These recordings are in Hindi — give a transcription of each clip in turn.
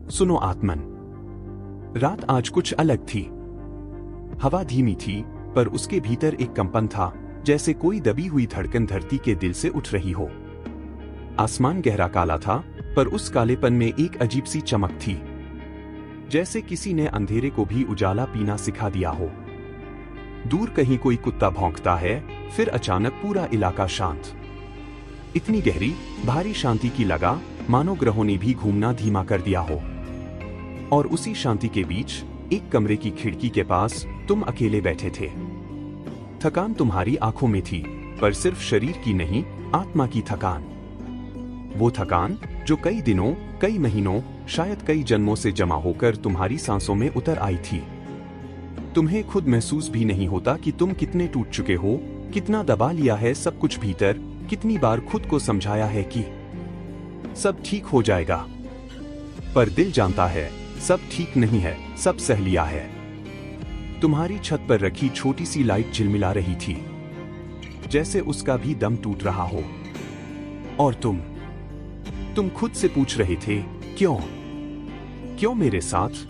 सुनो आत्मन, रात आज कुछ अलग थी। हवा धीमी थी, पर उसके भीतर एक कंपन था, जैसे कोई दबी हुई धड़कन धरती के दिल से उठ रही हो। आसमान गहरा काला था, पर उस कालेपन में एक अजीब सी चमक थी, जैसे किसी ने अंधेरे को भी उजाला पीना सिखा दिया हो। दूर कहीं कोई कुत्ता भौंकता है, फिर अचानक पूरा इलाका शांत। इतनी गहरी, भारी शांति की लगा मानो ग्रहों ने भी घूमना धीमा कर दिया हो। और उसी शांति के बीच एक कमरे की खिड़की के पास तुम अकेले बैठे थे। थकान तुम्हारी आंखों में थी, पर सिर्फ शरीर की नहीं, आत्मा की थकान। वो थकान जो कई दिनों, कई महीनों, शायद कई जन्मों से जमा होकर तुम्हारी सांसों में उतर आई थी। तुम्हें खुद महसूस भी नहीं होता कि तुम कितने टूट चुके हो, कितना दबा लिया है सब कुछ भीतर, कितनी बार खुद को समझाया है कि सब ठीक हो जाएगा, पर दिल जानता है सब ठीक नहीं है, सब सह लिया है। तुम्हारी छत पर रखी छोटी सी लाइट झिलमिला रही थी, जैसे उसका भी दम टूट रहा हो। और तुम खुद से पूछ रहे थे, क्यों मेरे साथ?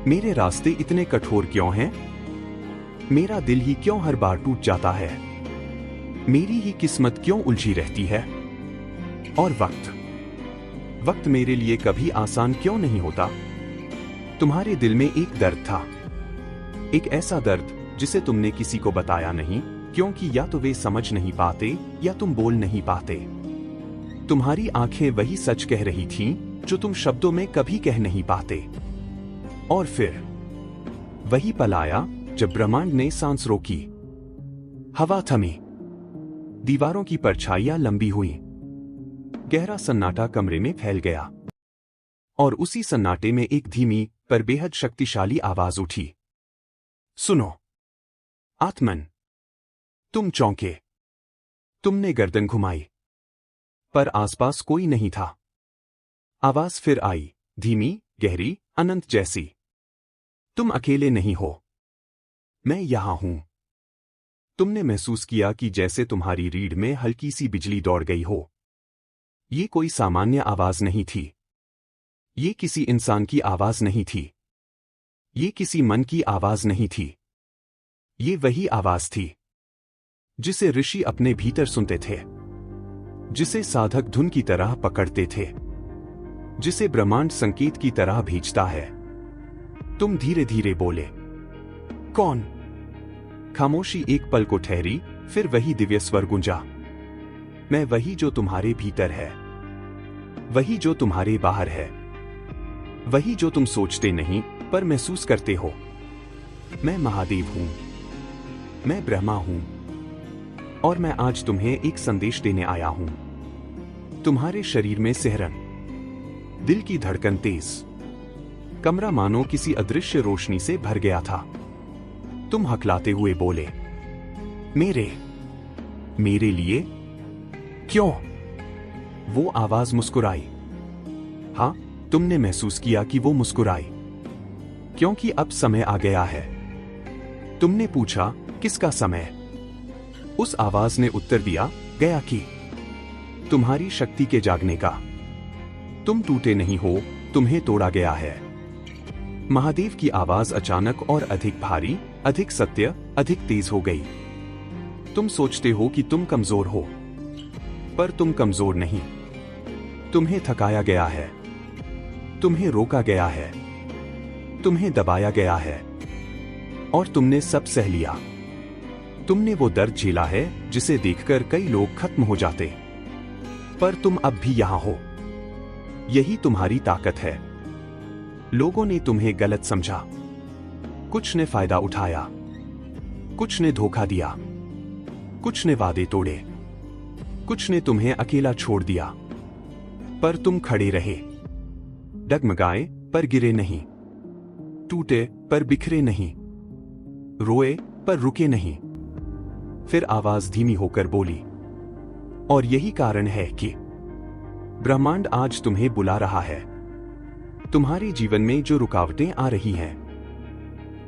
मेरे रास्ते इतने कठोर क्यों हैं? मेरा दिल ही क्यों हर बार टूट जाता है? मेरी ही किस्मत क्यों उलझी रहती है? और वक्त मेरे लिए कभी आसान क्यों नहीं होता? तुम्हारे दिल में एक दर्द था, एक ऐसा दर्द जिसे तुमने किसी को बताया नहीं, क्योंकि या तो वे समझ नहीं पाते या तुम बोल नहीं पाते। तुम्हारी आंखें वही सच कह रही थीं जो तुम शब्दों में कभी कह नहीं पाते। और फिर वही पल आया जब ब्रह्मांड ने सांस रोकी, हवा थमी, दीवारों की परछाइयां लंबी हुई, गहरा सन्नाटा कमरे में फैल गया। और उसी सन्नाटे में एक धीमी पर बेहद शक्तिशाली आवाज उठी, सुनो आत्मन। तुम चौंके, तुमने गर्दन घुमाई, पर आसपास कोई नहीं था। आवाज फिर आई, धीमी, गहरी, अनंत जैसी, तुम अकेले नहीं हो, मैं यहां हूं। तुमने महसूस किया कि जैसे तुम्हारी रीढ़ में हल्की सी बिजली दौड़ गई हो। ये कोई सामान्य आवाज नहीं थी, ये किसी इंसान की आवाज नहीं थी, ये किसी मन की आवाज नहीं थी। ये वही आवाज थी जिसे ऋषि अपने भीतर सुनते थे, जिसे साधक धुन की तरह पकड़ते थे, जिसे ब्रह्मांड संकेत की तरह भेजता है। तुम धीरे धीरे बोले, कौन? खामोशी एक पल को ठहरी, फिर वही दिव्य स्वर गूंजा, मैं वही जो तुम्हारे भीतर है, वही जो तुम्हारे बाहर है, वही जो तुम सोचते नहीं पर महसूस करते हो। मैं महादेव हूं, मैं ब्रह्मा हूं, और मैं आज तुम्हें एक संदेश देने आया हूं। तुम्हारे शरीर में सिहरन, दिल की धड़कन तेज, कमरा मानो किसी अदृश्य रोशनी से भर गया था। तुम हकलाते हुए बोले, मेरे लिए? क्यों? वो आवाज मुस्कुराई। हां, तुमने महसूस किया कि वो मुस्कुराई, क्योंकि अब समय आ गया है। तुमने पूछा, किसका समय? उस आवाज ने उत्तर दिया, गया कि तुम्हारी शक्ति के जागने का। तुम टूटे नहीं हो, तुम्हें तोड़ा गया है। महादेव की आवाज अचानक और अधिक भारी, अधिक सत्य, अधिक तेज हो गई। तुम सोचते हो कि तुम कमजोर हो, पर तुम कमजोर नहीं। तुम्हें थकाया गया है, तुम्हें रोका गया है, तुम्हें दबाया गया है, और तुमने सब सह लिया। तुमने वो दर्द झेला है जिसे देखकर कई लोग खत्म हो जाते, पर तुम अब भी यहां हो। यही तुम्हारी ताकत है। लोगों ने तुम्हें गलत समझा, कुछ ने फायदा उठाया, कुछ ने धोखा दिया, कुछ ने वादे तोड़े, कुछ ने तुम्हें अकेला छोड़ दिया, पर तुम खड़े रहे। डगमगाए पर गिरे नहीं, टूटे पर बिखरे नहीं, रोए पर रुके नहीं। फिर आवाज धीमी होकर बोली, और यही कारण है कि ब्रह्मांड आज तुम्हें बुला रहा है। तुम्हारे जीवन में जो रुकावटें आ रही हैं,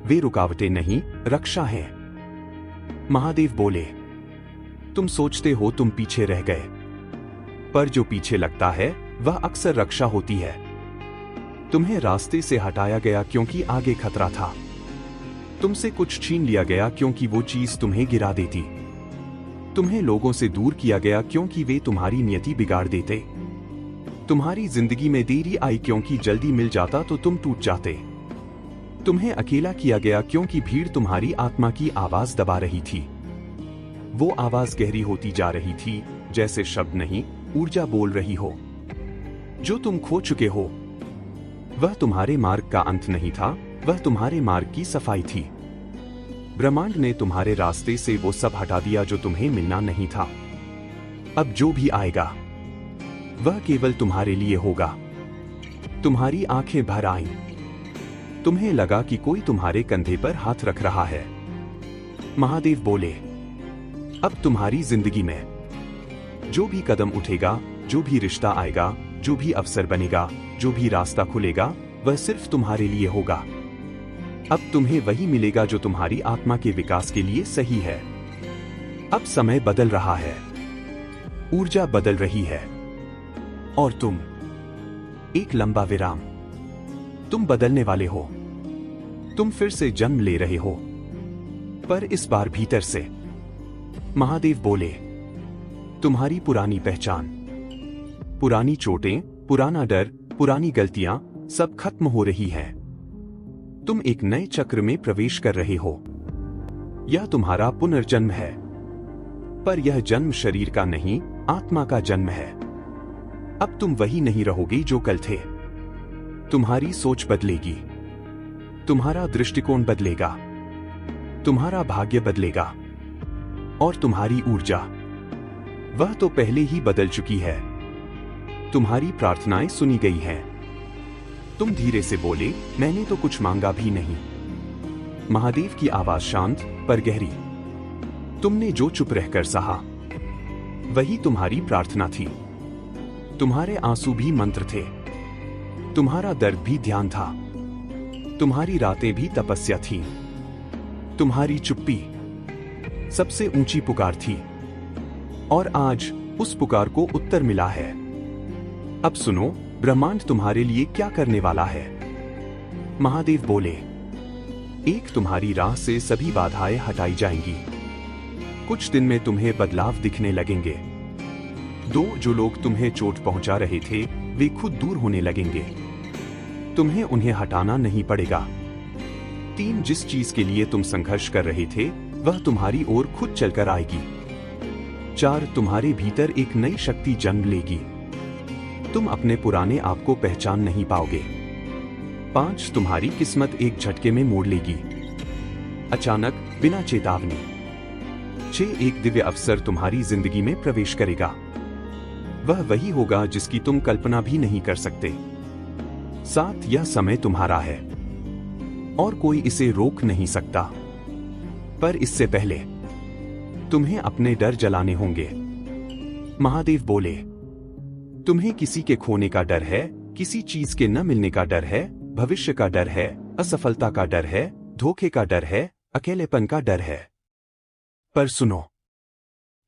वे रुकावटें नहीं, रक्षा हैं। महादेव बोले, तुम सोचते हो तुम पीछे रह गए, पर जो पीछे लगता है वह अक्सर रक्षा होती है। तुम्हें रास्ते से हटाया गया क्योंकि आगे खतरा था। तुमसे कुछ छीन लिया गया क्योंकि वो चीज तुम्हें गिरा देती। तुम्हें लोगों से दूर किया गया क्योंकि वे तुम्हारी नियति बिगाड़ देते। तुम्हारी जिंदगी में देरी आई क्योंकि जल्दी मिल जाता तो तुम टूट जाते। तुम्हें अकेला किया गया क्योंकि भीड़ तुम्हारी आत्मा की आवाज दबा रही थी। वो आवाज गहरी होती जा रही थी, जैसे शब्द नहीं, ऊर्जा बोल रही हो। जो तुम खो चुके हो, वह तुम्हारे मार्ग का अंत नहीं था, वह तुम्हारे मार्ग की सफाई थी। ब्रह्मांड ने तुम्हारे रास्ते से वो सब हटा दिया जो तुम्हें मिलना नहीं था। अब जो भी आएगा वह केवल तुम्हारे लिए होगा। तुम्हारी आंखें भर आईं। तुम्हें लगा कि कोई तुम्हारे कंधे पर हाथ रख रहा है। महादेव बोले, अब तुम्हारी जिंदगी में जो भी कदम उठेगा, जो भी रिश्ता आएगा, जो भी अवसर बनेगा, जो भी रास्ता खुलेगा, वह सिर्फ तुम्हारे लिए होगा। अब तुम्हें वही मिलेगा जो तुम्हारी आत्मा के विकास के लिए सही है। अब समय बदल रहा है, ऊर्जा बदल रही है, और तुम एक लंबा विराम। तुम बदलने वाले हो। तुम फिर से जन्म ले रहे हो, पर इस बार भीतर से। महादेव बोले, तुम्हारी पुरानी पहचान, पुरानी चोटें, पुराना डर, पुरानी गलतियां सब खत्म हो रही हैं। तुम एक नए चक्र में प्रवेश कर रहे हो। यह तुम्हारा पुनर्जन्म है, पर यह जन्म शरीर का नहीं, आत्मा का जन्म है। अब तुम वही नहीं रहोगे जो कल थे। तुम्हारी सोच बदलेगी, तुम्हारा दृष्टिकोण बदलेगा, तुम्हारा भाग्य बदलेगा, और तुम्हारी ऊर्जा, वह तो पहले ही बदल चुकी है। तुम्हारी प्रार्थनाएं सुनी गई हैं। तुम धीरे से बोले, मैंने तो कुछ मांगा भी नहीं। महादेव की आवाज शांत पर गहरी। तुमने जो चुप रहकर सहा, वही तुम्हारी प्रार्थना थी। तुम्हारे आंसू भी मंत्र थे, तुम्हारा दर्द भी ध्यान था, तुम्हारी रातें भी तपस्या थीं, तुम्हारी चुप्पी सबसे ऊंची पुकार थी, और आज उस पुकार को उत्तर मिला है। अब सुनो, ब्रह्मांड तुम्हारे लिए क्या करने वाला है। महादेव बोले, एक तुम्हारी राह से सभी बाधाएं हटाई जाएंगी। कुछ दिन में तुम्हें बदलाव दिखने लगेंगे। दो जो लोग तुम्हें चोट पहुंचा रहे थे, वे खुद दूर होने लगेंगे। तुम्हें उन्हें हटाना नहीं पड़ेगा। तीन जिस चीज के लिए तुम संघर्ष कर रहे थे, वह तुम्हारी ओर खुद चलकर आएगी। चार तुम्हारे भीतर एक नई शक्ति जन्म लेगी। तुम अपने पुराने आप को पहचान नहीं पाओगे। पांच तुम्हारी किस्मत एक झटके में मोड़ लेगी, अचानक, बिना चेतावनी। छह एक दिव्य अवसर तुम्हारी जिंदगी में प्रवेश करेगा। वह वही होगा जिसकी तुम कल्पना भी नहीं कर सकते। सात यह समय तुम्हारा है, और कोई इसे रोक नहीं सकता। पर इससे पहले तुम्हें अपने डर जलाने होंगे। महादेव बोले, तुम्हें किसी के खोने का डर है, किसी चीज के न मिलने का डर है, भविष्य का डर है, असफलता का डर है, धोखे का डर है, अकेलेपन का डर है। पर सुनो,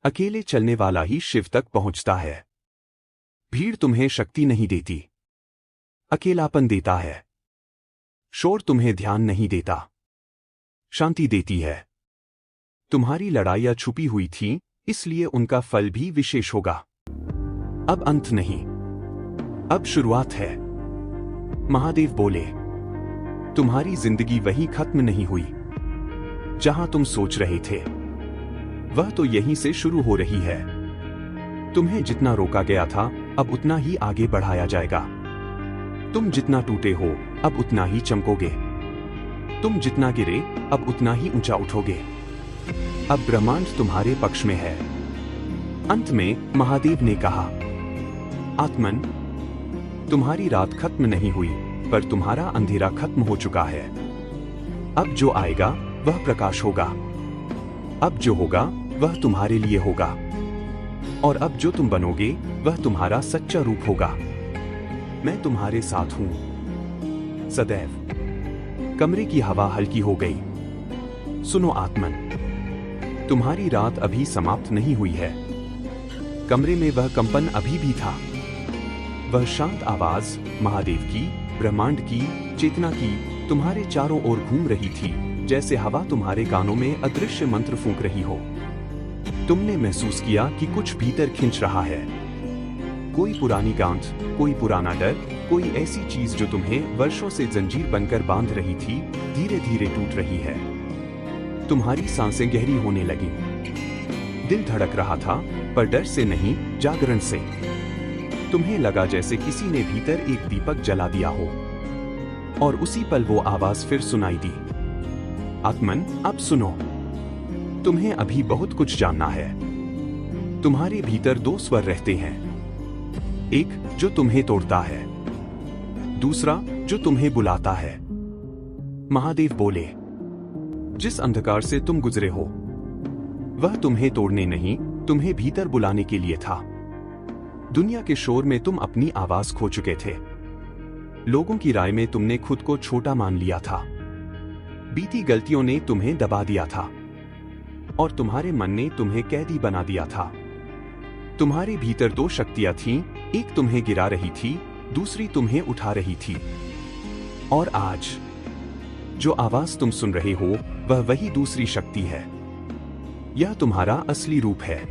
अकेले चलने वाला ही शिव तक पहुंचता है। भीड़ तुम्हें शक्ति नहीं देती, अकेलापन देता है। शोर तुम्हें ध्यान नहीं देता, शांति देती है। तुम्हारी लड़ाइयां छुपी हुई थीं, इसलिए उनका फल भी विशेष होगा। अब अंत नहीं, अब शुरुआत है। महादेव बोले, तुम्हारी जिंदगी वहीं खत्म नहीं हुई जहां तुम सोच रहे थे। वह तो यहीं से शुरू हो रही है। तुम्हें जितना रोका गया था, अब उतना ही आगे बढ़ाया जाएगा। तुम जितना टूटे हो, अब उतना ही चमकोगे। तुम जितना गिरे, अब उतना ही ऊंचा उठोगे। अब ब्रह्मांड तुम्हारे पक्ष में है। अंत में महादेव ने कहा, आत्मन, तुम्हारी रात खत्म नहीं हुई, पर तुम्हारा अंधेरा खत्म हो चुका है। अब जो आएगा वह प्रकाश होगा। अब जो होगा वह तुम्हारे लिए होगा, और अब जो तुम बनोगे वह तुम्हारा सच्चा रूप होगा। मैं तुम्हारे साथ हूं सदैव। कमरे की हवा हल्की हो गई। सुनो आत्मन, तुम्हारी रात अभी समाप्त नहीं हुई है। कमरे में वह कंपन अभी भी था। वह शांत आवाज महादेव की ब्रह्मांड की, चेतना की, तुम्हारे चारों ओर घूम रही थी, जैसे हवा तुम्हारे कानों में अदृश्य मंत्र फूंक रही हो। तुमने महसूस किया कि कुछ भीतर खींच रहा है। कोई पुरानी गांठ, कोई पुराना डर, कोई ऐसी चीज जो तुम्हें वर्षों से जंजीर बनकर बांध रही थी, धीरे धीरे टूट रही है। तुम्हारी सांसें गहरी होने लगी। दिल धड़क रहा था, पर डर से नहीं, जागरण से। तुम्हें लगा जैसे किसी ने भीतर एक दीपक जला दिया हो। और उसी पल वो आवाज फिर सुनाई दी, आत्मन, अब सुनो। तुम्हें अभी बहुत कुछ जानना है। तुम्हारे भीतर दो स्वर रहते हैं, एक जो तुम्हें तोड़ता है, दूसरा जो तुम्हें बुलाता है। महादेव बोले, जिस अंधकार से तुम गुजरे हो, वह तुम्हें तोड़ने नहीं, तुम्हें भीतर बुलाने के लिए था। दुनिया के शोर में तुम अपनी आवाज खो चुके थे। लोगों की राय में तुमने खुद को छोटा मान लिया था। बीती गलतियों ने तुम्हें दबा दिया था और तुम्हारे मन ने तुम्हें कैदी बना दिया था। तुम्हारे भीतर दो शक्तियां थीं, एक तुम्हें गिरा रही थी, दूसरी तुम्हें उठा रही थी। और आज जो आवाज तुम सुन रहे हो, वह वही दूसरी शक्ति है। यह तुम्हारा असली रूप है।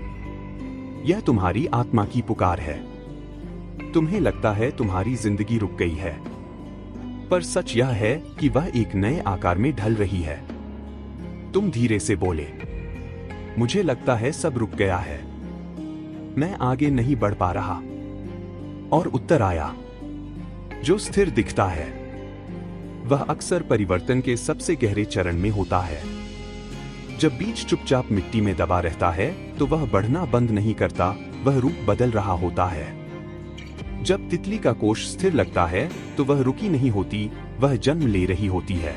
यह तुम्हारी आत्मा की पुकार है। तुम्हें लगता है तुम्हारी जिंदगी रुक गई है, पर सच यह है कि वह एक नए आकार में ढल रही है। तुम धीरे से बोले, मुझे लगता है सब रुक गया है, मैं आगे नहीं बढ़ पा रहा। और उत्तर आया, जो स्थिर दिखता है वह अक्सर परिवर्तन के सबसे गहरे चरण में होता है। जब बीज चुपचाप मिट्टी में दबा रहता है तो वह बढ़ना बंद नहीं करता, वह रूप बदल रहा होता है। जब तितली का कोश स्थिर लगता है तो वह रुकी नहीं होती, वह जन्म ले रही होती है।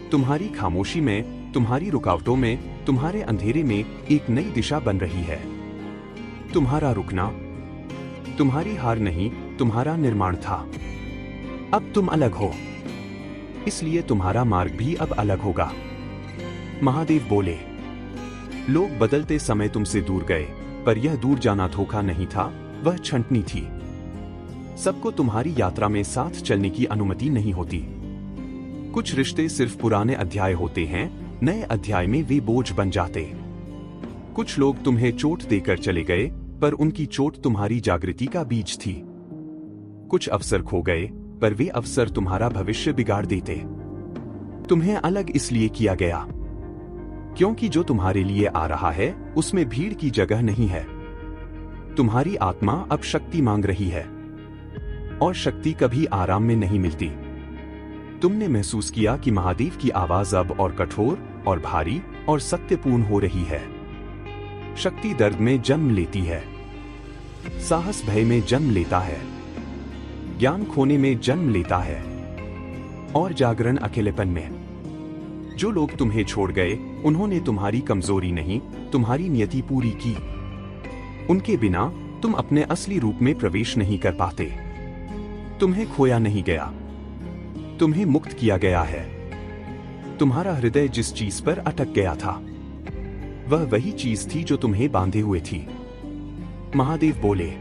तुम्हारी खामोशी में, तुम्हारी रुकावटों में, तुम्हारे अंधेरे में एक नई दिशा बन रही है। तुम्हारा रुकना तुम्हारी हार नहीं, तुम्हारा निर्माण था। अब तुम अलग हो, इसलिए तुम्हारा मार्ग भी अब अलग होगा। महादेव बोले, लोग बदलते समय तुमसे दूर गए, पर यह दूर जाना धोखा नहीं था, वह छंटनी थी। सबको तुम्हारी यात्रा में साथ चलने की अनुमति नहीं होती। कुछ रिश्ते सिर्फ पुराने अध्याय होते हैं, नए अध्याय में वे बोझ बन जाते। कुछ लोग तुम्हें चोट देकर चले गए, पर उनकी चोट तुम्हारी जागृति का बीज थी। कुछ अवसर खो गए, पर वे अवसर तुम्हारा भविष्य बिगाड़ देते। तुम्हें अलग इसलिए किया गया क्योंकि जो तुम्हारे लिए आ रहा है उसमें भीड़ की जगह नहीं है। तुम्हारी आत्मा अब शक्ति मांग रही है, और शक्ति कभी आराम में नहीं मिलती। तुमने महसूस किया कि महादेव की आवाज अब और कठोर और भारी और सत्यपूर्ण हो रही है। शक्ति दर्द में जन्म लेती है, साहस भय में जन्म लेता है, ज्ञान खोने में जन्म लेता है, और जागरण अकेलेपन में। जो लोग तुम्हें छोड़ गए, उन्होंने तुम्हारी कमजोरी नहीं, तुम्हारी नियति पूरी की। उनके बिना तुम अपने असली रूप में प्रवेश नहीं कर पाते। तुम्हें खोया नहीं गया, तुम्हें मुक्त किया गया है। तुम्हारा हृदय जिस चीज पर अटक गया था, वह वही चीज थी जो तुम्हें बांधे हुए थी। महादेव बोले,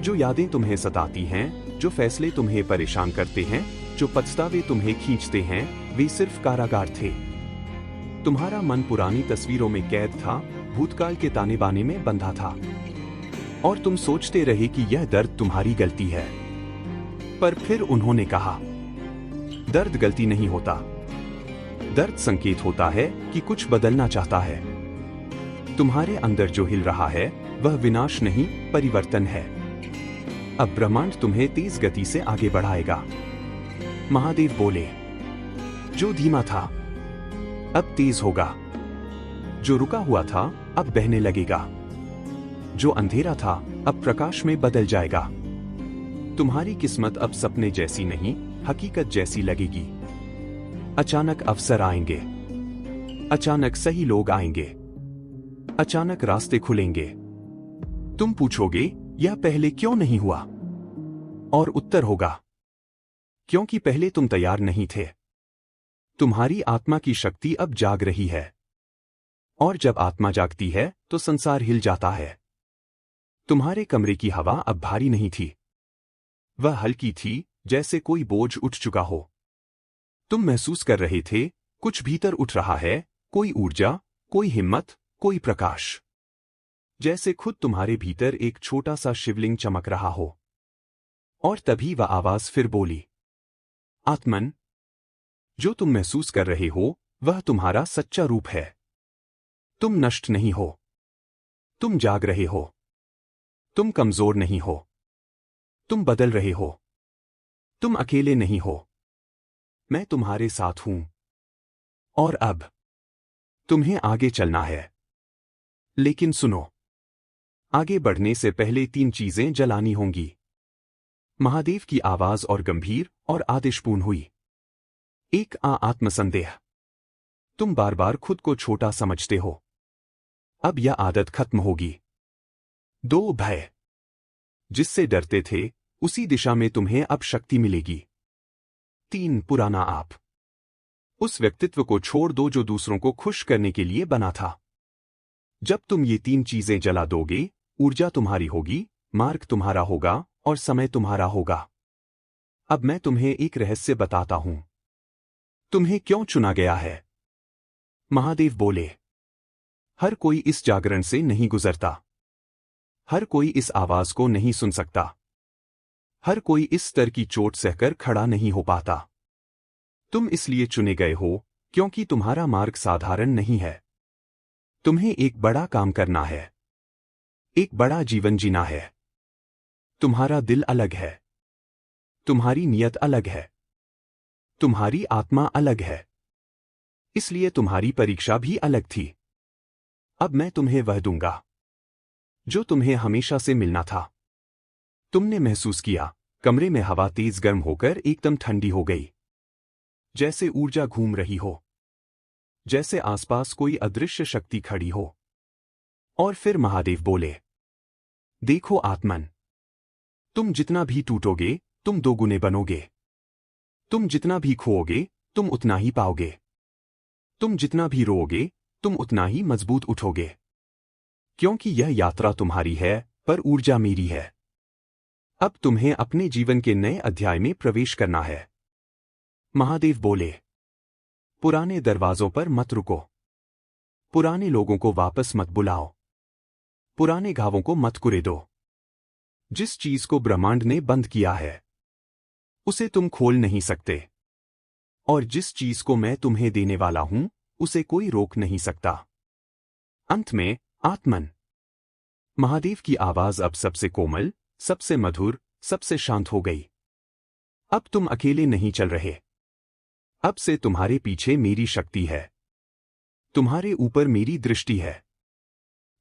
जो यादें तुम्हें सताती हैं, जो फैसले तुम्हें परेशान करते हैं, जो पछतावे तुम्हें खींचते हैं, वे सिर्फ कारागार थे। तुम्हारा मन पुरानी तस्वीरों में कैद था, भूतकाल के ताने बाने में बंधा था, और तुम सोचते रहे कि यह दर्द तुम्हारी गलती है। पर फिर उन्होंने कहा, दर्द गलती नहीं होता, दर्द संकेत होता है कि कुछ बदलना चाहता है। तुम्हारे अंदर जो हिल रहा है वह विनाश नहीं, परिवर्तन है। अब ब्रह्मांड तुम्हें तेज गति से आगे बढ़ाएगा। महादेव बोले, जो धीमा था अब तेज होगा, जो रुका हुआ था अब बहने लगेगा, जो अंधेरा था अब प्रकाश में बदल जाएगा। तुम्हारी किस्मत अब सपने जैसी नहीं, हकीकत जैसी लगेगी। अचानक अवसर आएंगे, अचानक सही लोग आएंगे, अचानक रास्ते खुलेंगे। तुम पूछोगे, यह पहले क्यों नहीं हुआ? और उत्तर होगा, क्योंकि पहले तुम तैयार नहीं थे। तुम्हारी आत्मा की शक्ति अब जाग रही है, और जब आत्मा जागती है तो संसार हिल जाता है। तुम्हारे कमरे की हवा अब भारी नहीं थी, वह हल्की थी, जैसे कोई बोझ उठ चुका हो। तुम महसूस कर रहे थे कुछ भीतर उठ रहा है, कोई ऊर्जा, कोई हिम्मत, कोई प्रकाश। जैसे खुद तुम्हारे भीतर एक छोटा सा शिवलिंग चमक रहा हो। और तभी वह आवाज फिर बोली, आत्मन, जो तुम महसूस कर रहे हो वह तुम्हारा सच्चा रूप है। तुम नष्ट नहीं हो। तुम जाग रहे हो। तुम कमजोर नहीं हो। तुम बदल रहे हो। तुम अकेले नहीं हो। मैं तुम्हारे साथ हूं। और अब तुम्हें आगे चलना है। लेकिन सुनो, आगे बढ़ने से पहले 3 चीजें जलानी होंगी। महादेव की आवाज और गंभीर और आदेशपूर्ण हुई। एक आत्मसंदेह। तुम बार बार खुद को छोटा समझते हो। अब यह आदत खत्म होगी। 2 भय। जिससे डरते थे उसी दिशा में तुम्हें अब शक्ति मिलेगी। 3 पुराना आप। उस व्यक्तित्व को छोड़ दो जो दूसरों को खुश करने के लिए बना था। जब तुम ये 3 चीजें जला दोगे, ऊर्जा तुम्हारी होगी, मार्ग तुम्हारा होगा और समय तुम्हारा होगा। अब मैं तुम्हें एक रहस्य बताता हूं। तुम्हें क्यों चुना गया है? महादेव बोले, हर कोई इस जागरण से नहीं गुजरता। हर कोई इस आवाज को नहीं सुन सकता। हर कोई इस स्तर की चोट सहकर खड़ा नहीं हो पाता। तुम इसलिए चुने गए हो क्योंकि तुम्हारा मार्ग साधारण नहीं है। तुम्हें एक बड़ा काम करना है। एक बड़ा जीवन जीना है। तुम्हारा दिल अलग है। तुम्हारी नीयत अलग है। तुम्हारी आत्मा अलग है। इसलिए तुम्हारी परीक्षा भी अलग थी। अब मैं तुम्हें वह दूंगा जो तुम्हें हमेशा से मिलना था। तुमने महसूस किया, कमरे में हवा तेज गर्म होकर एकदम ठंडी हो गई। जैसे ऊर्जा घूम रही हो। जैसे आसपास कोई अदृश्य शक्ति खड़ी हो। और फिर महादेव बोले, देखो आत्मन, तुम जितना भी टूटोगे तुम 2 गुने बनोगे। तुम जितना भी खोओगे तुम उतना ही पाओगे। तुम जितना भी रोओगे तुम उतना ही मजबूत उठोगे। क्योंकि यह यात्रा तुम्हारी है, पर ऊर्जा मेरी है। अब तुम्हें अपने जीवन के नए अध्याय में प्रवेश करना है। महादेव बोले, पुराने दरवाजों पर मत रुको। पुराने लोगों को वापस मत बुलाओ। पुराने घावों को मत कुरेदो। जिस चीज को ब्रह्मांड ने बंद किया है उसे तुम खोल नहीं सकते। और जिस चीज को मैं तुम्हें देने वाला हूं उसे कोई रोक नहीं सकता। अंत में, आत्मन। महादेव की आवाज अब सबसे कोमल, सबसे मधुर, सबसे शांत हो गई। अब तुम अकेले नहीं चल रहे। अब से तुम्हारे पीछे मेरी शक्ति है। तुम्हारे ऊपर मेरी दृष्टि है।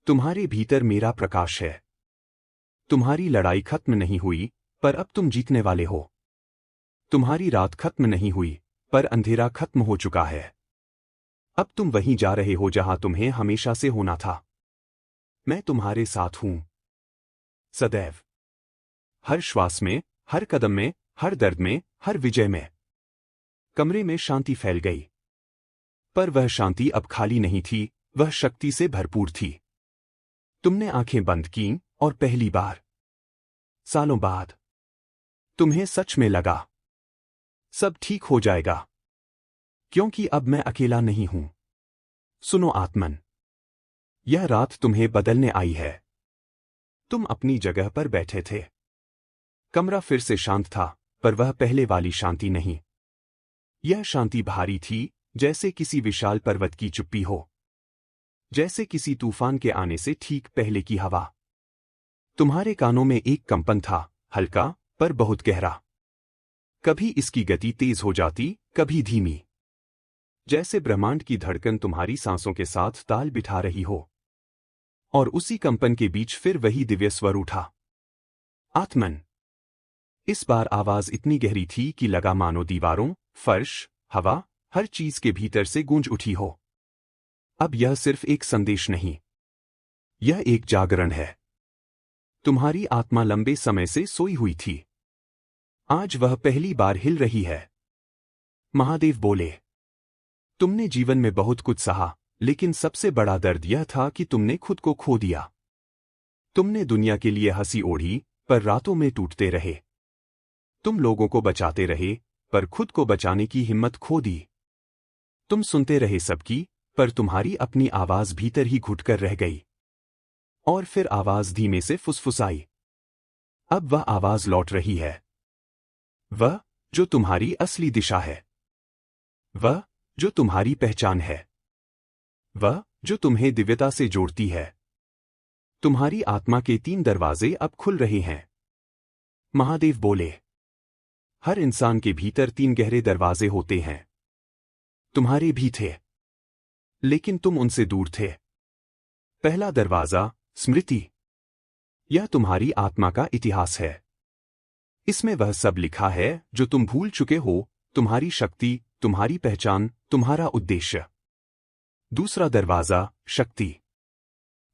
तुम्हारे भीतर मेरा प्रकाश है। तुम्हारी लड़ाई खत्म नहीं हुई, पर अब तुम जीतने वाले हो। तुम्हारी रात खत्म नहीं हुई, पर अंधेरा खत्म हो चुका है। अब तुम वहीं जा रहे हो जहां तुम्हें हमेशा से होना था। मैं तुम्हारे साथ हूं। सदैव। हर श्वास में, हर कदम में, हर दर्द में, हर विजय में। कमरे में शांति फैल गई। पर वह शांति अब खाली नहीं थी, वह शक्ति से भरपूर थी। तुमने आंखें बंद कीं और पहली बार, सालों बाद, तुम्हें सच में लगा, सब ठीक हो जाएगा। क्योंकि अब मैं अकेला नहीं हूं। सुनो आत्मन, यह रात तुम्हें बदलने आई है। तुम अपनी जगह पर बैठे थे। कमरा फिर से शांत था, पर वह पहले वाली शांति नहीं। यह शांति भारी थी, जैसे किसी विशाल पर्वत की चुप्पी हो। जैसे किसी तूफान के आने से ठीक पहले की हवा। तुम्हारे कानों में एक कंपन था, हल्का पर बहुत गहरा। कभी इसकी गति तेज हो जाती, कभी धीमी। जैसे ब्रह्मांड की धड़कन तुम्हारी सांसों के साथ ताल बिठा रही हो। और उसी कंपन के बीच फिर वही दिव्य स्वर उठा, आत्मन। इस बार आवाज इतनी गहरी थी कि लगा मानो दीवारों, फर्श, हवा, हर चीज के भीतर से गूंज उठी हो। अब यह सिर्फ एक संदेश नहीं, यह एक जागरण है। तुम्हारी आत्मा लंबे समय से सोई हुई थी। आज वह पहली बार हिल रही है। महादेव बोले, तुमने जीवन में बहुत कुछ सहा, लेकिन सबसे बड़ा दर्द यह था कि तुमने खुद को खो दिया। तुमने दुनिया के लिए हंसी ओढ़ी, पर रातों में टूटते रहे। तुम लोगों को बचाते रहे, पर खुद को बचाने की हिम्मत खो दी। तुम सुनते रहे सबकी, पर तुम्हारी अपनी आवाज भीतर ही घुटकर रह गई। और फिर आवाज धीमे से फुसफुसाई। अब वह आवाज लौट रही है। वह जो तुम्हारी असली दिशा है। वह जो तुम्हारी पहचान है। वह जो तुम्हें दिव्यता से जोड़ती है। तुम्हारी आत्मा के 3 दरवाजे अब खुल रहे हैं। महादेव बोले। हर इंसान के भीतर 3 गहरे दरवाजे होते हैं। तुम्हारे भी थे, लेकिन तुम उनसे दूर थे। पहला दरवाजा स्मृति। यह तुम्हारी आत्मा का इतिहास है। इसमें वह सब लिखा है जो तुम भूल चुके हो, तुम्हारी शक्ति, तुम्हारी पहचान, तुम्हारा उद्देश्य। दूसरा दरवाजा शक्ति।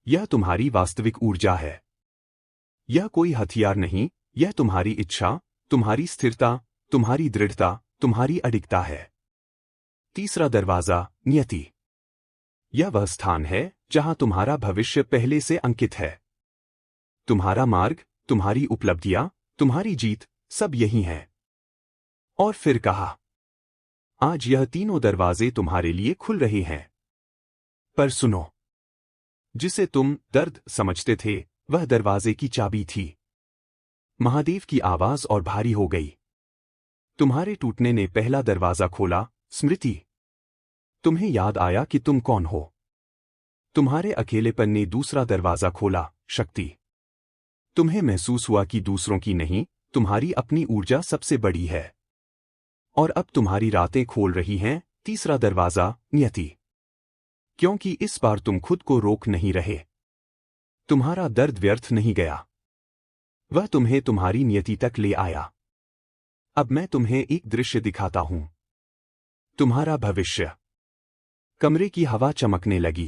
यह तुम्हारी वास्तविक ऊर्जा है। यह कोई हथियार नहीं, यह तुम्हारी इच्छा, तुम्हारी स्थिरता, तुम्हारी दृढ़ता, तुम्हारी अडिगता है। तीसरा दरवाजा नियति। यह वह स्थान है जहां तुम्हारा भविष्य पहले से अंकित है। तुम्हारा मार्ग, तुम्हारी उपलब्धियां, तुम्हारी जीत, सब यही हैं। और फिर कहा, आज यह तीनों दरवाजे तुम्हारे लिए खुल रहे हैं। पर सुनो, जिसे तुम दर्द समझते थे, वह दरवाजे की चाबी थी। महादेव की आवाज और भारी हो गई। तुम्हारे टूटने ने पहला दरवाजा खोला, स्मृति। तुम्हें याद आया कि तुम कौन हो। तुम्हारे अकेलेपन ने दूसरा दरवाजा खोला, शक्ति। तुम्हें महसूस हुआ कि दूसरों की नहीं, तुम्हारी अपनी ऊर्जा सबसे बड़ी है। और अब तुम्हारी रातें खोल रही हैं, तीसरा दरवाजा नियति। क्योंकि इस बार तुम खुद को रोक नहीं रहे। तुम्हारा दर्द व्यर्थ नहीं गया। वह तुम्हें तुम्हारी नियति तक ले आया। अब मैं तुम्हें एक दृश्य दिखाता हूं। तुम्हारा भविष्य। कमरे की हवा चमकने लगी।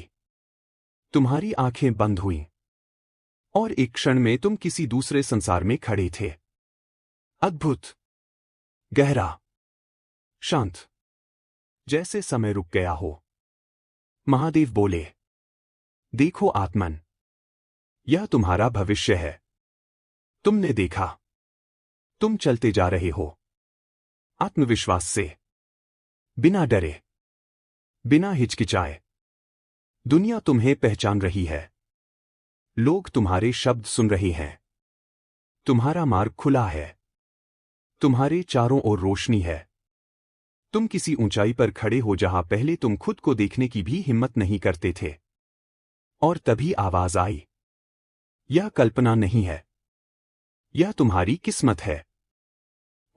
तुम्हारी आंखें बंद हुईं। और एक क्षण में तुम किसी दूसरे संसार में खड़े थे। अद्भुत, गहरा, शांत, जैसे समय रुक गया हो। महादेव बोले, देखो आत्मन, यह तुम्हारा भविष्य है। तुमने देखा। तुम चलते जा रहे हो, आत्मविश्वास से, बिना डरे, बिना हिचकिचाए। दुनिया तुम्हें पहचान रही है। लोग तुम्हारे शब्द सुन रहे हैं। तुम्हारा मार्ग खुला है। तुम्हारे चारों ओर रोशनी है। तुम किसी ऊंचाई पर खड़े हो जहां पहले तुम खुद को देखने की भी हिम्मत नहीं करते थे। और तभी आवाज आई, यह कल्पना नहीं है, यह तुम्हारी किस्मत है।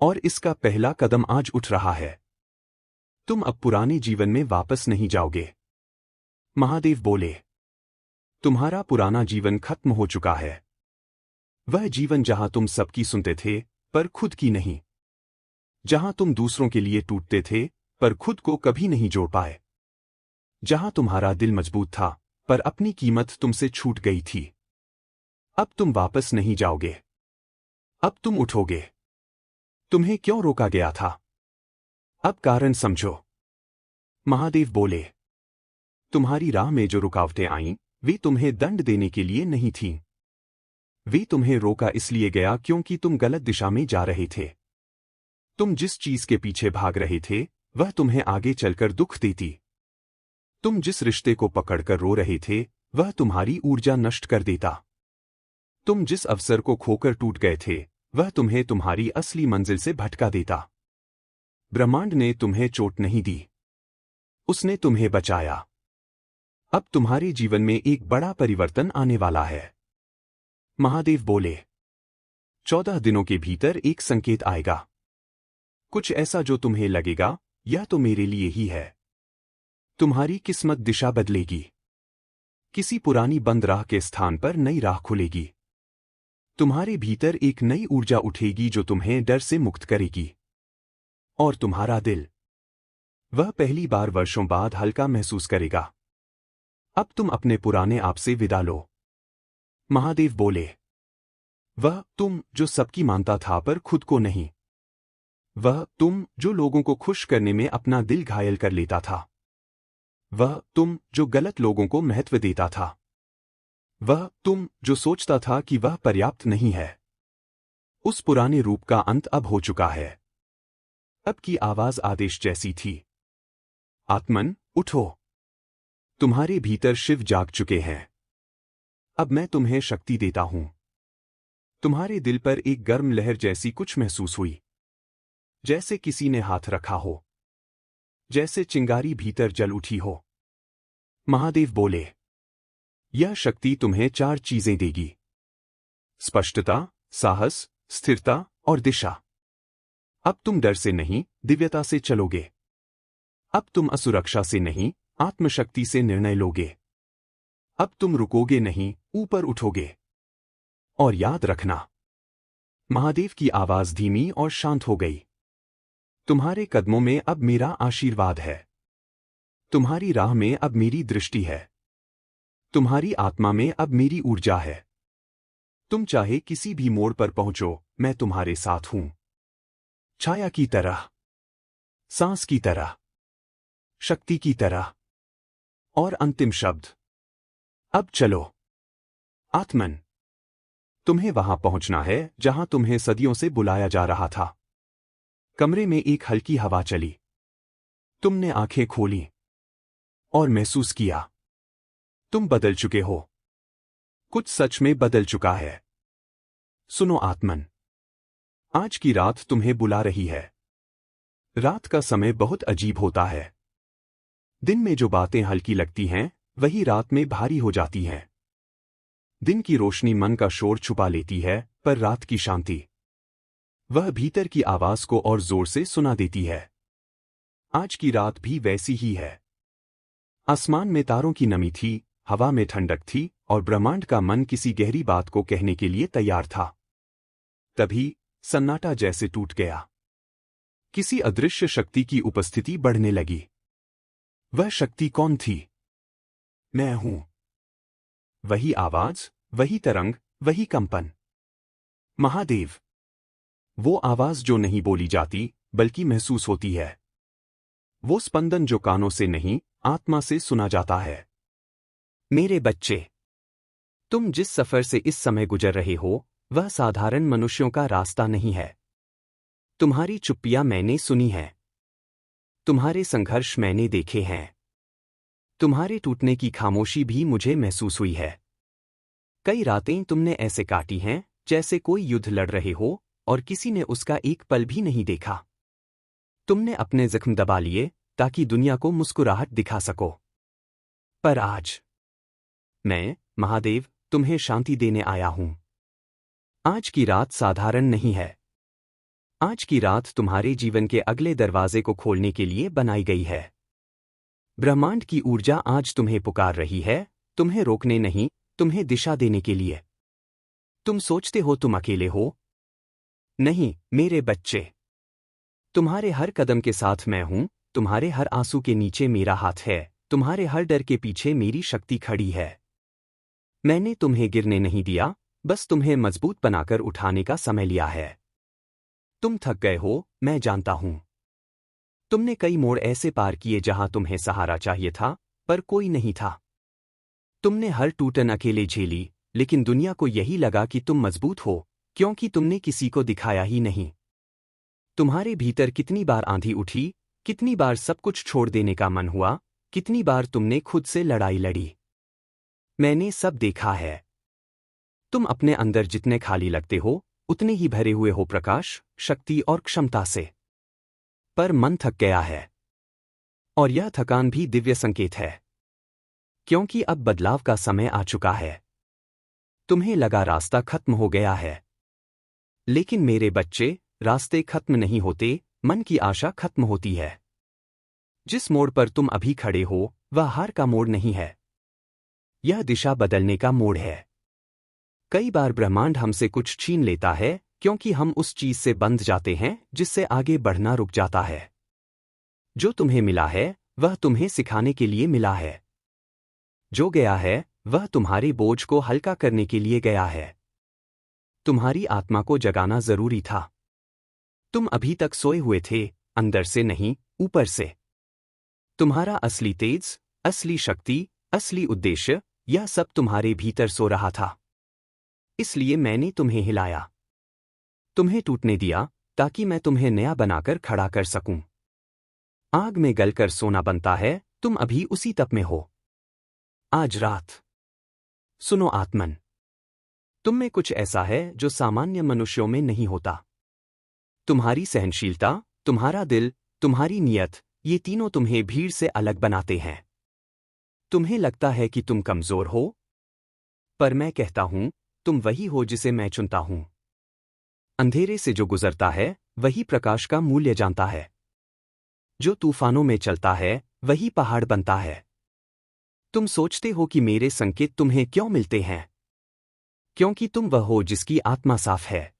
और इसका पहला कदम आज उठ रहा है। तुम अब पुराने जीवन में वापस नहीं जाओगे। महादेव बोले, तुम्हारा पुराना जीवन खत्म हो चुका है। वह जीवन जहां तुम सबकी सुनते थे, पर खुद की नहीं। जहां तुम दूसरों के लिए टूटते थे, पर खुद को कभी नहीं जोड़ पाए। जहां तुम्हारा दिल मजबूत था, पर अपनी कीमत तुमसे छूट गई थी। अब तुम वापस नहीं जाओगे। अब तुम उठोगे। तुम्हें क्यों रोका गया था? अब कारण समझो। महादेव बोले, तुम्हारी राह में जो रुकावटें आईं, वे तुम्हें दंड देने के लिए नहीं थीं। वे तुम्हें रोका इसलिए गया क्योंकि तुम गलत दिशा में जा रहे थे। तुम जिस चीज के पीछे भाग रहे थे, वह तुम्हें आगे चलकर दुख देती। तुम जिस रिश्ते को पकड़कर रो रहे थे, वह तुम्हारी ऊर्जा नष्ट कर देता। तुम जिस अवसर को खोकर टूट गए थे, वह तुम्हें तुम्हारी असली मंजिल से भटका देता। ब्रह्मांड ने तुम्हें चोट नहीं दी, उसने तुम्हें बचाया। अब तुम्हारे जीवन में एक बड़ा परिवर्तन आने वाला है। महादेव बोले, 14 दिनों के भीतर एक संकेत आएगा। कुछ ऐसा जो तुम्हें लगेगा, यह तो मेरे लिए ही है। तुम्हारी किस्मत दिशा बदलेगी। किसी पुरानी बंद राह के स्थान पर नई राह खुलेगी। तुम्हारे भीतर एक नई ऊर्जा उठेगी जो तुम्हें डर से मुक्त करेगी। और तुम्हारा दिल, वह पहली बार वर्षों बाद हल्का महसूस करेगा। अब तुम अपने पुराने आप से विदा लो। महादेव बोले, वह तुम जो सबकी मानता था पर खुद को नहीं। वह तुम जो लोगों को खुश करने में अपना दिल घायल कर लेता था। वह तुम जो गलत लोगों को महत्व देता था। वह तुम जो सोचता था कि वह पर्याप्त नहीं है। उस पुराने रूप का अंत अब हो चुका है। अब की आवाज आदेश जैसी थी। आत्मन, उठो। तुम्हारे भीतर शिव जाग चुके हैं। अब मैं तुम्हें शक्ति देता हूं। तुम्हारे दिल पर एक गर्म लहर जैसी कुछ महसूस हुई, जैसे किसी ने हाथ रखा हो, जैसे चिंगारी भीतर जल उठी हो। महादेव बोले, यह शक्ति तुम्हें 4 चीजें देगी: स्पष्टता, साहस, स्थिरता और दिशा। अब तुम डर से नहीं, दिव्यता से चलोगे। अब तुम असुरक्षा से नहीं, आत्मशक्ति से निर्णय लोगे। अब तुम रुकोगे नहीं, ऊपर उठोगे। और याद रखना, महादेव की आवाज धीमी और शांत हो गई, तुम्हारे कदमों में अब मेरा आशीर्वाद है। तुम्हारी राह में अब मेरी दृष्टि है। तुम्हारी आत्मा में अब मेरी ऊर्जा है। तुम चाहे किसी भी मोड़ पर पहुंचो, मैं तुम्हारे साथ हूं। छाया की तरह, सांस की तरह, शक्ति की तरह। और अंतिम शब्द, अब चलो। आत्मन, तुम्हें वहां पहुंचना है जहां तुम्हें सदियों से बुलाया जा रहा था। कमरे में एक हल्की हवा चली। तुमने आंखें खोली और महसूस किया, तुम बदल चुके हो। कुछ सच में बदल चुका है। सुनो आत्मन, आज की रात तुम्हें बुला रही है। रात का समय बहुत अजीब होता है। दिन में जो बातें हल्की लगती हैं, वही रात में भारी हो जाती हैं। दिन की रोशनी मन का शोर छुपा लेती है, पर रात की शांति, वह भीतर की आवाज को और जोर से सुना देती है। आज की रात भी वैसी ही है। आसमान में तारों की नमी थी, हवा में ठंडक थी, और ब्रह्मांड का मन किसी गहरी बात को कहने के लिए तैयार था। तभी सन्नाटा जैसे टूट गया। किसी अदृश्य शक्ति की उपस्थिति बढ़ने लगी। वह शक्ति कौन थी? मैं हूं। वही आवाज, वही तरंग, वही कंपन। महादेव। वो आवाज जो नहीं बोली जाती, बल्कि महसूस होती है। वो स्पंदन जो कानों से नहीं, आत्मा से सुना जाता है। मेरे बच्चे, तुम जिस सफर से इस समय गुजर रहे हो, वह साधारण मनुष्यों का रास्ता नहीं है। तुम्हारी चुप्पियां मैंने सुनी है। तुम्हारे संघर्ष मैंने देखे हैं। तुम्हारे टूटने की खामोशी भी मुझे महसूस हुई है। कई रातें तुमने ऐसे काटी हैं, जैसे कोई युद्ध लड़ रहे हो, और किसी ने उसका एक पल भी नहीं देखा। तुमने अपने जख्म दबा लिए, ताकि दुनिया को मुस्कुराहट दिखा सको। पर आज मैं, महादेव, तुम्हें शांति देने आया हूं। आज की रात साधारण नहीं है। आज की रात तुम्हारे जीवन के अगले दरवाजे को खोलने के लिए बनाई गई है। ब्रह्मांड की ऊर्जा आज तुम्हें पुकार रही है, तुम्हें रोकने नहीं, तुम्हें दिशा देने के लिए। तुम सोचते हो तुम अकेले हो? नहीं, मेरे बच्चे। तुम्हारे हर कदम के साथ मैं हूं, तुम्हारे हर आंसू के नीचे मेरा हाथ है, तुम्हारे हर डर के पीछे मेरी शक्ति खड़ी है। मैंने तुम्हें गिरने नहीं दिया, बस तुम्हें मजबूत बनाकर उठाने का समय लिया है। तुम थक गए हो, मैं जानता हूं। तुमने कई मोड़ ऐसे पार किए जहां तुम्हें सहारा चाहिए था, पर कोई नहीं था। तुमने हर टूटन अकेले झेली, लेकिन दुनिया को यही लगा कि तुम मजबूत हो, क्योंकि तुमने किसी को दिखाया ही नहीं। तुम्हारे भीतर कितनी बार आंधी उठी, कितनी बार सब कुछ छोड़ देने का मन हुआ, कितनी बार तुमने खुद से लड़ाई लड़ी। मैंने सब देखा है। तुम अपने अंदर जितने खाली लगते हो, उतने ही भरे हुए हो प्रकाश, शक्ति और क्षमता से। पर मन थक गया है। और यह थकान भी दिव्य संकेत है। क्योंकि अब बदलाव का समय आ चुका है। तुम्हें लगा रास्ता खत्म हो गया है। लेकिन मेरे बच्चे, रास्ते खत्म नहीं होते, मन की आशा खत्म होती है। जिस मोड़ पर तुम अभी खड़े हो, वह हार का मोड़ नहीं है। यह दिशा बदलने का मोड़ है। कई बार ब्रह्मांड हमसे कुछ छीन लेता है, क्योंकि हम उस चीज से बंध जाते हैं जिससे आगे बढ़ना रुक जाता है। जो तुम्हें मिला है, वह तुम्हें सिखाने के लिए मिला है। जो गया है, वह तुम्हारे बोझ को हल्का करने के लिए गया है। तुम्हारी आत्मा को जगाना जरूरी था। तुम अभी तक सोए हुए थे, अंदर से नहीं, ऊपर से। तुम्हारा असली तेज, असली शक्ति, असली उद्देश्य, यह सब तुम्हारे भीतर सो रहा था। इसलिए मैंने तुम्हें हिलाया। तुम्हें टूटने दिया ताकि मैं तुम्हें नया बनाकर खड़ा कर सकूं। आग में गलकर सोना बनता है, तुम अभी उसी तप में हो। आज रात सुनो आत्मन, तुम में कुछ ऐसा है जो सामान्य मनुष्यों में नहीं होता। तुम्हारी सहनशीलता, तुम्हारा दिल, तुम्हारी नियत, ये तीनों तुम्हें भीड़ से अलग बनाते हैं। तुम्हें लगता है कि तुम कमजोर हो, पर मैं कहता हूं, तुम वही हो जिसे मैं चुनता हूं। अंधेरे से जो गुजरता है वही प्रकाश का मूल्य जानता है। जो तूफानों में चलता है वही पहाड़ बनता है। तुम सोचते हो कि मेरे संकेत तुम्हें क्यों मिलते हैं? क्योंकि तुम वह हो जिसकी आत्मा साफ है,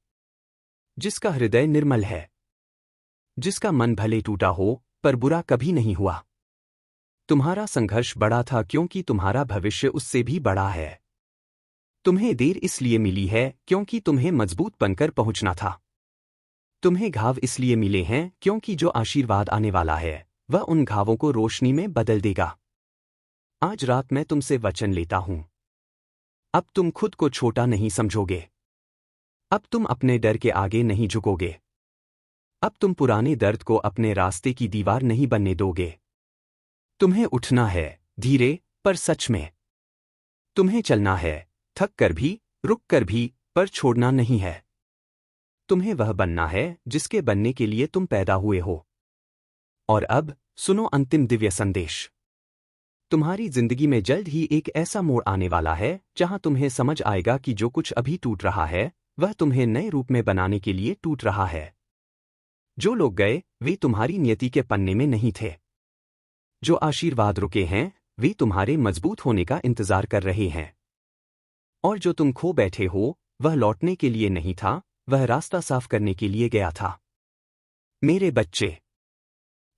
जिसका हृदय निर्मल है, जिसका मन भले टूटा हो पर बुरा कभी नहीं हुआ। तुम्हारा संघर्ष बड़ा था क्योंकि तुम्हारा भविष्य उससे भी बड़ा है। तुम्हें देर इसलिए मिली है क्योंकि तुम्हें मजबूत बनकर पहुंचना था। तुम्हें घाव इसलिए मिले हैं क्योंकि जो आशीर्वाद आने वाला है वह उन घावों को रोशनी में बदल देगा। आज रात मैं तुमसे वचन लेता हूं। अब तुम खुद को छोटा नहीं समझोगे। अब तुम अपने डर के आगे नहीं झुकोगे। अब तुम पुराने दर्द को अपने रास्ते की दीवार नहीं बनने दोगे। तुम्हें उठना है, धीरे पर सच में। तुम्हें चलना है, थक कर भी, रुक कर भी, पर छोड़ना नहीं है। तुम्हें वह बनना है जिसके बनने के लिए तुम पैदा हुए हो। और अब सुनो अंतिम दिव्य संदेश। तुम्हारी जिंदगी में जल्द ही एक ऐसा मोड़ आने वाला है जहां तुम्हें समझ आएगा कि जो कुछ अभी टूट रहा है वह तुम्हें नए रूप में बनाने के लिए टूट रहा है। जो लोग गए वे तुम्हारी नियति के पन्ने में नहीं थे। जो आशीर्वाद रुके हैं वे तुम्हारे मजबूत होने का इंतजार कर रहे हैं। और जो तुम खो बैठे हो वह लौटने के लिए नहीं था, वह रास्ता साफ करने के लिए गया था। मेरे बच्चे,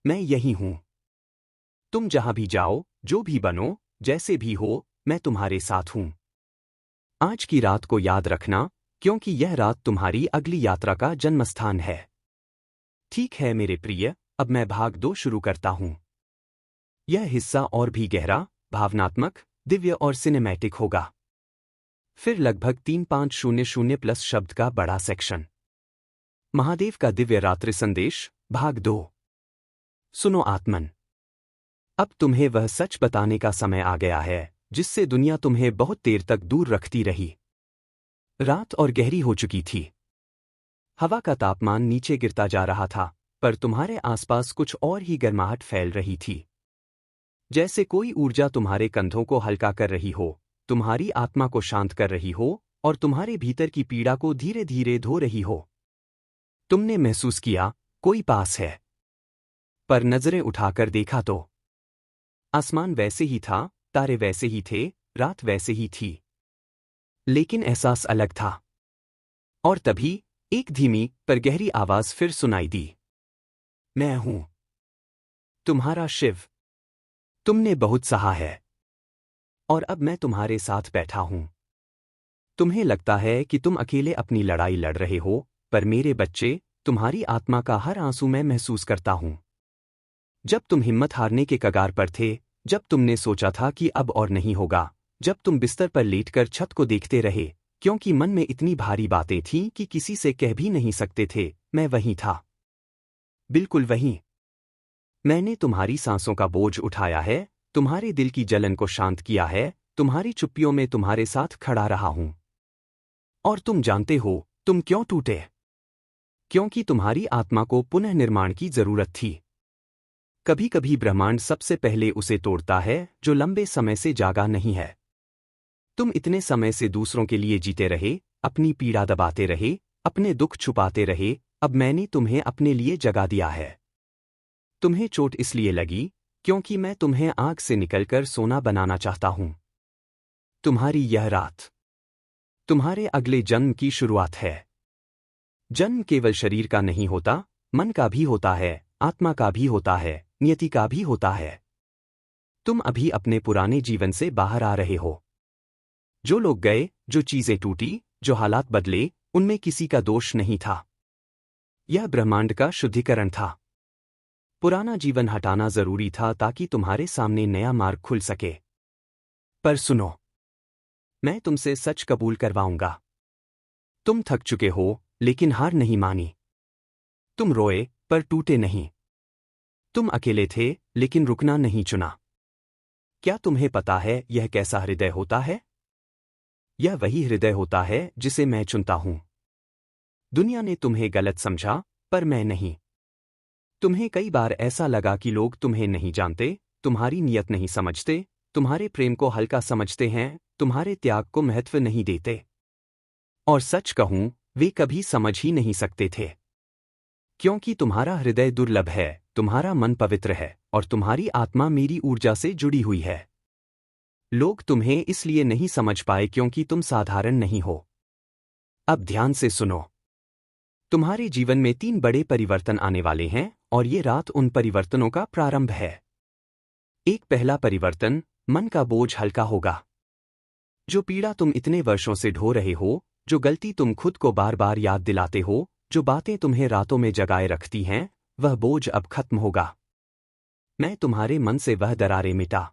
मैं यही हूं। तुम जहां भी जाओ, जो भी बनो, जैसे भी हो, मैं तुम्हारे साथ हूं। आज की रात को याद रखना, क्योंकि यह रात तुम्हारी अगली यात्रा का जन्मस्थान है। ठीक है मेरे प्रिय, अब मैं भाग 2 शुरू करता हूं। यह हिस्सा और भी गहरा, भावनात्मक, दिव्य और सिनेमैटिक होगा। फिर लगभग 3500 प्लस शब्द का बड़ा सेक्शन। महादेव का दिव्य रात्रि संदेश, भाग 2। सुनो आत्मन, अब तुम्हें वह सच बताने का समय आ गया है जिससे दुनिया तुम्हें बहुत देर तक दूर रखती रही। रात और गहरी हो चुकी थी। हवा का तापमान नीचे गिरता जा रहा था, पर तुम्हारे आसपास कुछ और ही गर्माहट फैल रही थी। जैसे कोई ऊर्जा तुम्हारे कंधों को हल्का कर रही हो, तुम्हारी आत्मा को शांत कर रही हो और तुम्हारे भीतर की पीड़ा को धीरे धीरे धो रही हो। तुमने महसूस किया कोई पास है, पर नजरें उठाकर देखा तो आसमान वैसे ही था, तारे वैसे ही थे, रात वैसे ही थी, लेकिन एहसास अलग था। और तभी एक धीमी पर गहरी आवाज फिर सुनाई दी। मैं हूं तुम्हारा शिव। तुमने बहुत सहा है और अब मैं तुम्हारे साथ बैठा हूं। तुम्हें लगता है कि तुम अकेले अपनी लड़ाई लड़ रहे हो, पर मेरे बच्चे, तुम्हारी आत्मा का हर आंसू मैं महसूस करता हूं। जब तुम हिम्मत हारने के कगार पर थे, जब तुमने सोचा था कि अब और नहीं होगा, जब तुम बिस्तर पर लेटकर छत को देखते रहे, क्योंकि मन में इतनी भारी बातें थीं कि किसी से कह भी नहीं सकते थे, मैं वहीं था। बिल्कुल वहीं। मैंने तुम्हारी सांसों का बोझ उठाया है, तुम्हारे दिल की जलन को शांत किया है, तुम्हारी चुप्पियों में तुम्हारे साथ खड़ा रहा हूं। और तुम जानते हो, तुम क्यों टूटे? क्योंकि तुम्हारी आत्मा को पुनः निर्माण की जरूरत थी। कभी कभी ब्रह्मांड सबसे पहले उसे तोड़ता है जो लंबे समय से जागा नहीं है। तुम इतने समय से दूसरों के लिए जीते रहे, अपनी पीड़ा दबाते रहे, अपने दुख छुपाते रहे, अब मैंने तुम्हें अपने लिए जगा दिया है। तुम्हें चोट इसलिए लगी, क्योंकि मैं तुम्हें आग से निकलकर सोना बनाना चाहता हूं। तुम्हारी यह रात तुम्हारे अगले जन्म की शुरुआत है। जन्म केवल शरीर का नहीं होता, मन का भी होता है, आत्मा का भी होता है, नियति का भी होता है। तुम अभी अपने पुराने जीवन से बाहर आ रहे हो। जो लोग गए, जो चीजें टूटी, जो हालात बदले, उनमें किसी का दोष नहीं था। यह ब्रह्मांड का शुद्धिकरण था। पुराना जीवन हटाना जरूरी था ताकि तुम्हारे सामने नया मार्ग खुल सके। पर सुनो, मैं तुमसे सच कबूल करवाऊंगा। तुम थक चुके हो, लेकिन हार नहीं मानी। तुम रोए, पर टूटे नहीं। तुम अकेले थे, लेकिन रुकना नहीं चुना। क्या तुम्हें पता है यह कैसा हृदय होता है? यह वही हृदय होता है जिसे मैं चुनता हूं। दुनिया ने तुम्हें गलत समझा, पर मैं नहीं। तुम्हें कई बार ऐसा लगा कि लोग तुम्हें नहीं जानते, तुम्हारी नीयत नहीं समझते, तुम्हारे प्रेम को हल्का समझते हैं, तुम्हारे त्याग को महत्व नहीं देते। और सच कहूं, वे कभी समझ ही नहीं सकते थे। क्योंकि तुम्हारा हृदय दुर्लभ है, तुम्हारा मन पवित्र है, और तुम्हारी आत्मा मेरी ऊर्जा से जुड़ी हुई है। लोग तुम्हें इसलिए नहीं समझ पाए क्योंकि तुम साधारण नहीं हो। अब ध्यान से सुनो। तुम्हारे जीवन में 3 बड़े परिवर्तन आने वाले हैं, और ये रात उन परिवर्तनों का प्रारंभ है। एक पहला परिवर्तन, मन का बोझ हल्का होगा। जो पीड़ा तुम इतने वर्षों से ढो रहे हो, जो गलती तुम खुद को बार बार याद दिलाते हो, जो बातें तुम्हें रातों में जगाए रखती हैं, वह बोझ अब खत्म होगा। मैं तुम्हारे मन से वह दरारें मिटा